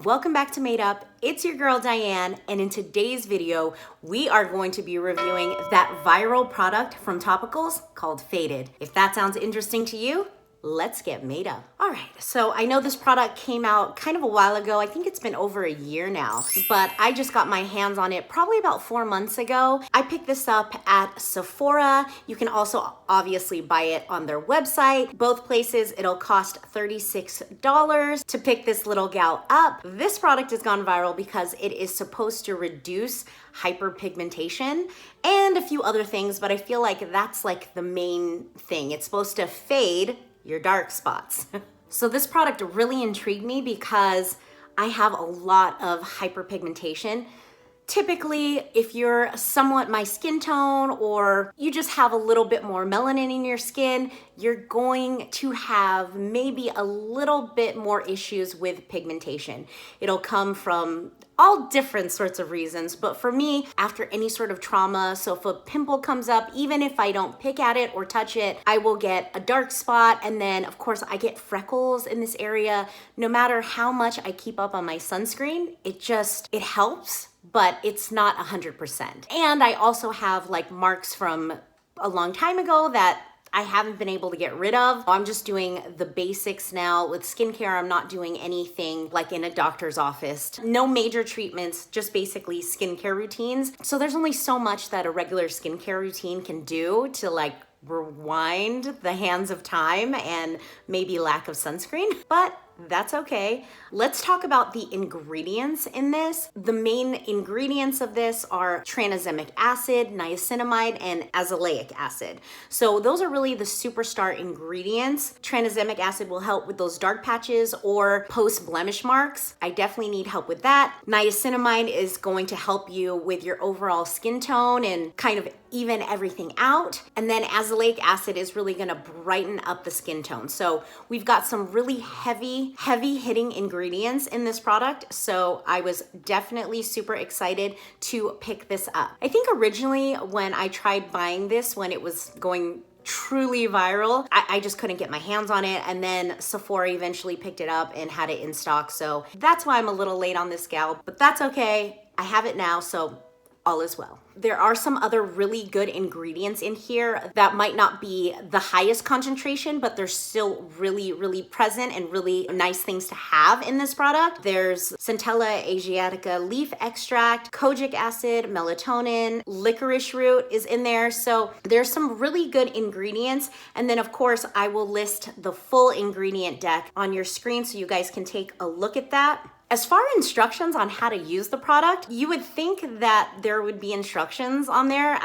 Welcome back to Made Up. It's your girl Diane, and in today's video, we are going to be reviewing that viral product from Topicals called Faded. If that sounds interesting to you, let's get made up. All right, so I know this product came out kind of a while ago. I think it's been over a year now, but I just got my hands on it probably about 4 months ago. I picked this up at Sephora. You can also obviously buy it on their website. Both places, it'll cost $36 to pick this little gal up. This product has gone viral because it is supposed to reduce hyperpigmentation and a few other things, but I feel like that's like the main thing. It's supposed to fade your dark spots. So this product really intrigued me because I have a lot of hyperpigmentation. Typically, if you're somewhat my skin tone or you just have a little bit more melanin in your skin, you're going to have maybe a little bit more issues with pigmentation. It'll come from all different sorts of reasons, but for me, after any sort of trauma, so if a pimple comes up, even if I don't pick at it or touch it, I will get a dark spot, and then of course I get freckles in this area. No matter how much I keep up on my sunscreen, it helps, but it's not 100%. And I also have like marks from a long time ago that I haven't been able to get rid of. I'm just doing the basics now. With skincare, I'm not doing anything like in a doctor's office. No major treatments, just basically skincare routines. So there's only so much that a regular skincare routine can do to like rewind the hands of time and maybe lack of sunscreen, but that's okay. Let's talk about the ingredients in this. The main ingredients of this are tranexamic acid, niacinamide, and azelaic acid. So those are really the superstar ingredients. Tranexamic acid will help with those dark patches or post blemish marks. I definitely need help with that. Niacinamide is going to help you with your overall skin tone and kind of even everything out. And then azelaic acid is really gonna brighten up the skin tone. So we've got some really heavy hitting ingredients in this product. So I was definitely super excited to pick this up. I think originally when I tried buying this, when it was going truly viral, I just couldn't get my hands on it, and then Sephora eventually picked it up and had it in stock. So that's why I'm a little late on this gal, but that's okay. I have it now, so all is well. There are some other really good ingredients in here that might not be the highest concentration, but they're still really present and really nice things to have in this product. There's Centella asiatica leaf extract, kojic acid, melatonin, licorice root is in there. So there's some really good ingredients. And then of course, I will list the full ingredient deck on your screen so you guys can take a look at that. As far as instructions on how to use the product, you would think that there would be instructions on there.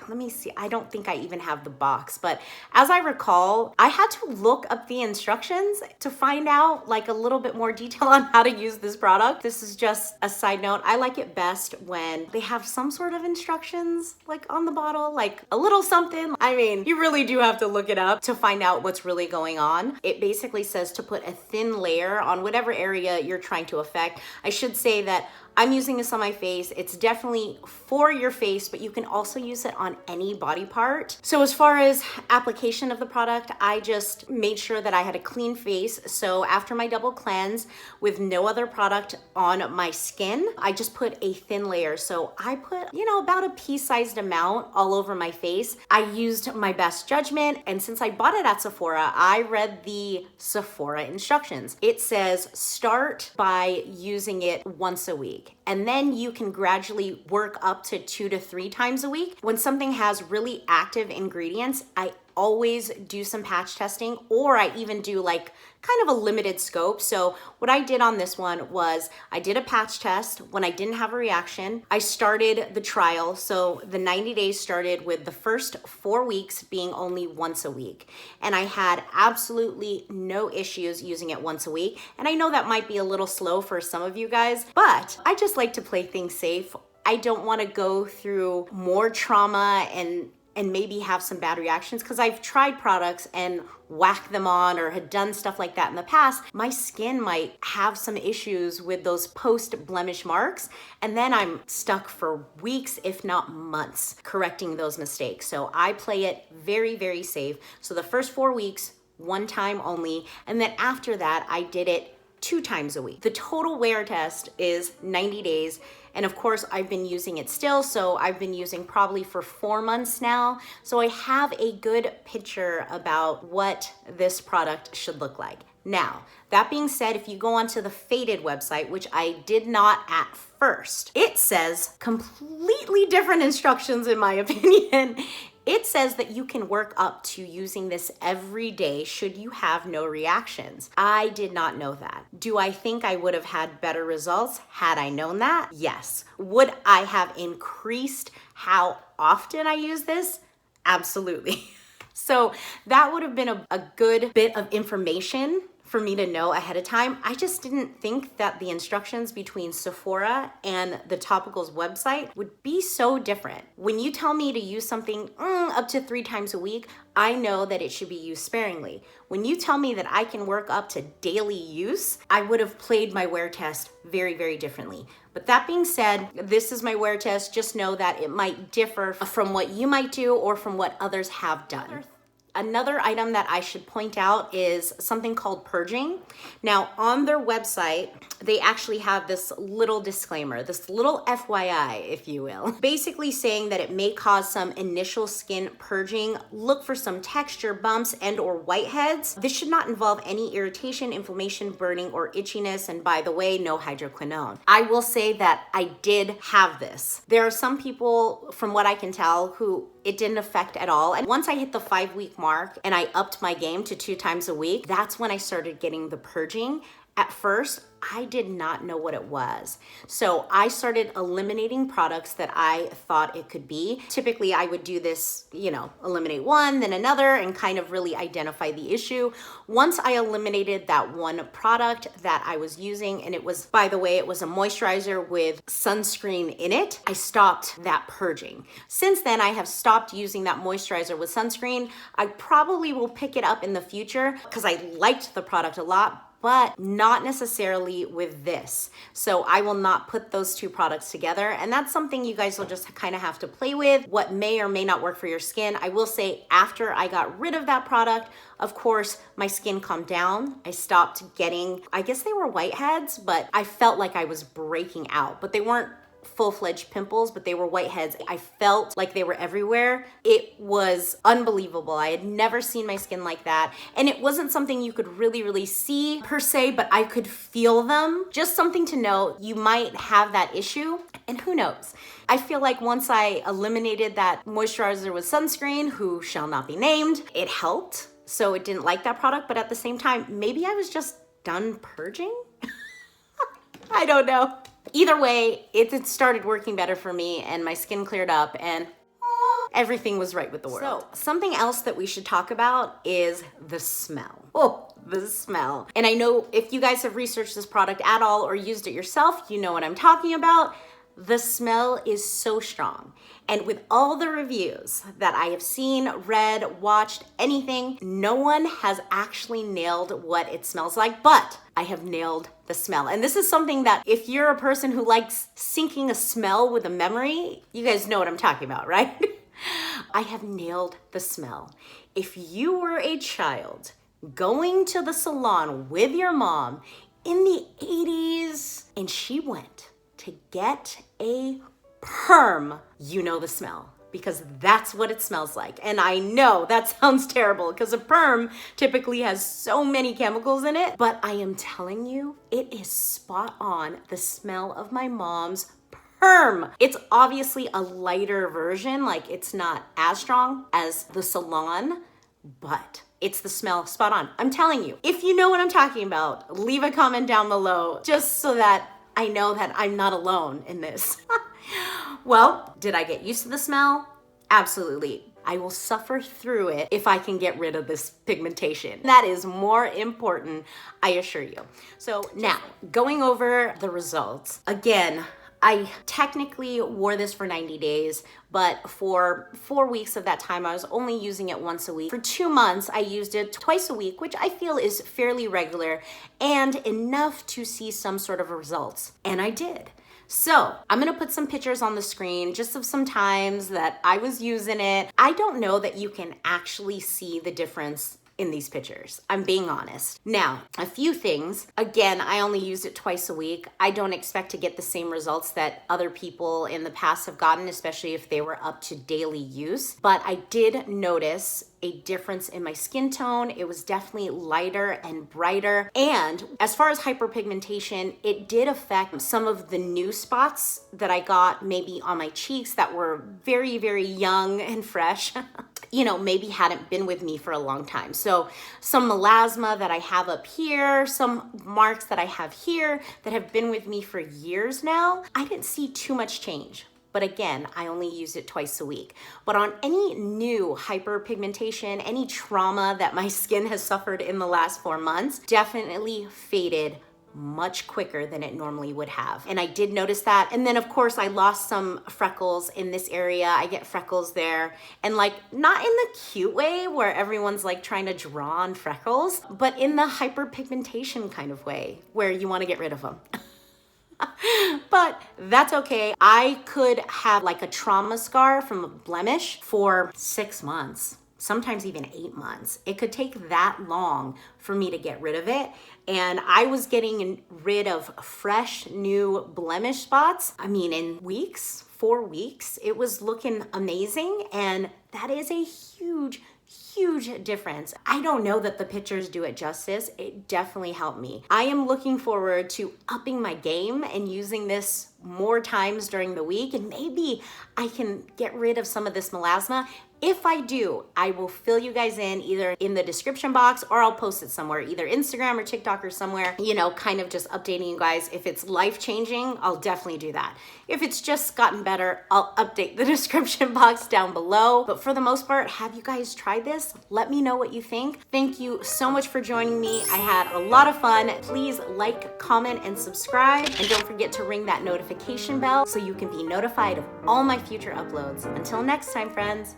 Let me see, I don't think I even have the box, but as I recall, I had to look up the instructions to find out like a little bit more detail on how to use this product. This is just a side note. I like it best when they have some sort of instructions like on the bottle, like a little something. I mean, you really do have to look it up to find out what's really going on. It basically says to put a thin layer on whatever area you're trying to affect. I should say that I'm using this on my face. It's definitely for your face, but you can also use it on any body part. So as far as application of the product, I just made sure that I had a clean face. So after my double cleanse with no other product on my skin, I just put a thin layer. So I put, about a pea-sized amount all over my face. I used my best judgment. And since I bought it at Sephora, I read the Sephora instructions. It says start by using it once a week. And then you can gradually work up to 2 to 3 times a week. When something has really active ingredients, I always do some patch testing, or I even do like kind of a limited scope. So what I did on this one was I did a patch test. When I didn't have a reaction, I started the trial. So the 90 days started with the first 4 weeks being only once a week. And I had absolutely no issues using it once a week. And I know that might be a little slow for some of you guys, but I just like to play things safe. I don't want to go through more trauma and maybe have some bad reactions, because I've tried products and whacked them on or had done stuff like that in the past. My skin might have some issues with those post blemish marks, and then I'm stuck for weeks, if not months, correcting those mistakes. So I play it very safe. So the first 4 weeks, one time only, and then after that, I did it 2 times a week. The total wear test is 90 days. And of course, I've been using it still, so I've been using probably for 4 months now. So I have a good picture about what this product should look like. Now, that being said, if you go onto the Faded website, which I did not at first, it says completely different instructions in my opinion. It says that you can work up to using this every day should you have no reactions. I did not know that. Do I think I would have had better results had I known that? Yes. Would I have increased how often I use this? Absolutely. So that would have been a good bit of information for me to know ahead of time. I just didn't think that the instructions between Sephora and the Topicals website would be so different. When you tell me to use something up to 3 times a week, I know that it should be used sparingly. When you tell me that I can work up to daily use, I would have played my wear test very, very differently. But that being said, this is my wear test. Just know that it might differ from what you might do or from what others have done. Another item that I should point out is something called Purging. Now, on their website, they actually have this little disclaimer, this little FYI, if you will, basically saying that it may cause some initial skin purging, look for some texture, bumps, and or whiteheads. This should not involve any irritation, inflammation, burning, or itchiness, and by the way, no hydroquinone. I will say that I did have this. There are some people, from what I can tell, who it didn't affect at all. And once I hit the 5-week mark and I upped my game to 2 times a week, that's when I started getting the purging. At first, I did not know what it was. So I started eliminating products that I thought it could be. Typically, I would do this, eliminate one, then another, and kind of really identify the issue. Once I eliminated that one product that I was using, and it was, by the way, it was a moisturizer with sunscreen in it, I stopped that purging. Since then, I have stopped using that moisturizer with sunscreen. I probably will pick it up in the future because I liked the product a lot, but not necessarily with this. So I will not put those 2 products together. And that's something you guys will just kind of have to play with, what may or may not work for your skin. I will say after I got rid of that product, of course, my skin calmed down. I stopped getting, I guess they were whiteheads, but I felt like I was breaking out, but they weren't full-fledged pimples, but they were whiteheads. I felt like they were everywhere. It was unbelievable. I had never seen my skin like that. And it wasn't something you could really see per se, but I could feel them. Just something to know, you might have that issue, and who knows? I feel like once I eliminated that moisturizer with sunscreen, who shall not be named, it helped. So it didn't like that product, but at the same time, maybe I was just done purging? I don't know. Either way, it started working better for me and my skin cleared up and everything was right with the world. So something else that we should talk about is the smell. Oh, the smell. And I know if you guys have researched this product at all or used it yourself, you know what I'm talking about. The smell is so strong. And with all the reviews that I have seen, read, watched, anything, no one has actually nailed what it smells like, but I have nailed the smell. And this is something that if you're a person who likes syncing a smell with a memory, you guys know what I'm talking about, right? I have nailed the smell. If you were a child going to the salon with your mom in the 80s and she went to get a perm, you know the smell, because that's what it smells like. And I know that sounds terrible because a perm typically has so many chemicals in it, but I am telling you, it is spot on the smell of my mom's perm. It's obviously a lighter version, like it's not as strong as the salon, but it's the smell spot on. I'm telling you, if you know what I'm talking about, leave a comment down below just so that I know that I'm not alone in this. Well, did I get used to the smell? Absolutely. I will suffer through it if I can get rid of this pigmentation. That is more important, I assure you. So now, going over the results. Again, I technically wore this for 90 days, but for 4 weeks of that time, I was only using it once a week. For 2 months, I used it twice a week, which I feel is fairly regular and enough to see some sort of results. And I did. So I'm gonna put some pictures on the screen just of some times that I was using it. I don't know that you can actually see the difference in these pictures. I'm being honest. Now, a few things. Again, I only used it twice a week. I don't expect to get the same results that other people in the past have gotten, especially if they were up to daily use. But I did notice a difference in my skin tone. It was definitely lighter and brighter. And as far as hyperpigmentation, it did affect some of the new spots that I got maybe on my cheeks that were very, very young and fresh. You know, maybe hadn't been with me for a long time. So some melasma that I have up here, some marks that I have here that have been with me for years now, I didn't see too much change. But again, I only use it twice a week. But on any new hyperpigmentation, any trauma that my skin has suffered in the last 4 months, definitely faded much quicker than it normally would have. And I did notice that. And then of course I lost some freckles in this area. I get freckles there, and like not in the cute way where everyone's like trying to draw on freckles, but in the hyperpigmentation kind of way where you want to get rid of them. But that's okay. I could have like a trauma scar from a blemish for 6 months, sometimes even 8 months. It could take that long for me to get rid of it. And I was getting rid of fresh new blemish spots. I mean, in weeks, 4 weeks, it was looking amazing. And that is a huge difference. I don't know that the pictures do it justice. It definitely helped me. I am looking forward to upping my game and using this more times during the week, and maybe I can get rid of some of this melasma. If I do, I will fill you guys in either in the description box or I'll post it somewhere, either Instagram or TikTok or somewhere, you know, kind of just updating you guys. If it's life-changing, I'll definitely do that. If it's just gotten better, I'll update the description box down below. But for the most part, have you guys tried this? Let me know what you think. Thank you so much for joining me. I had a lot of fun. Please like, comment, and subscribe. And don't forget to ring that notification bell so you can be notified of all my future uploads. Until next time, friends.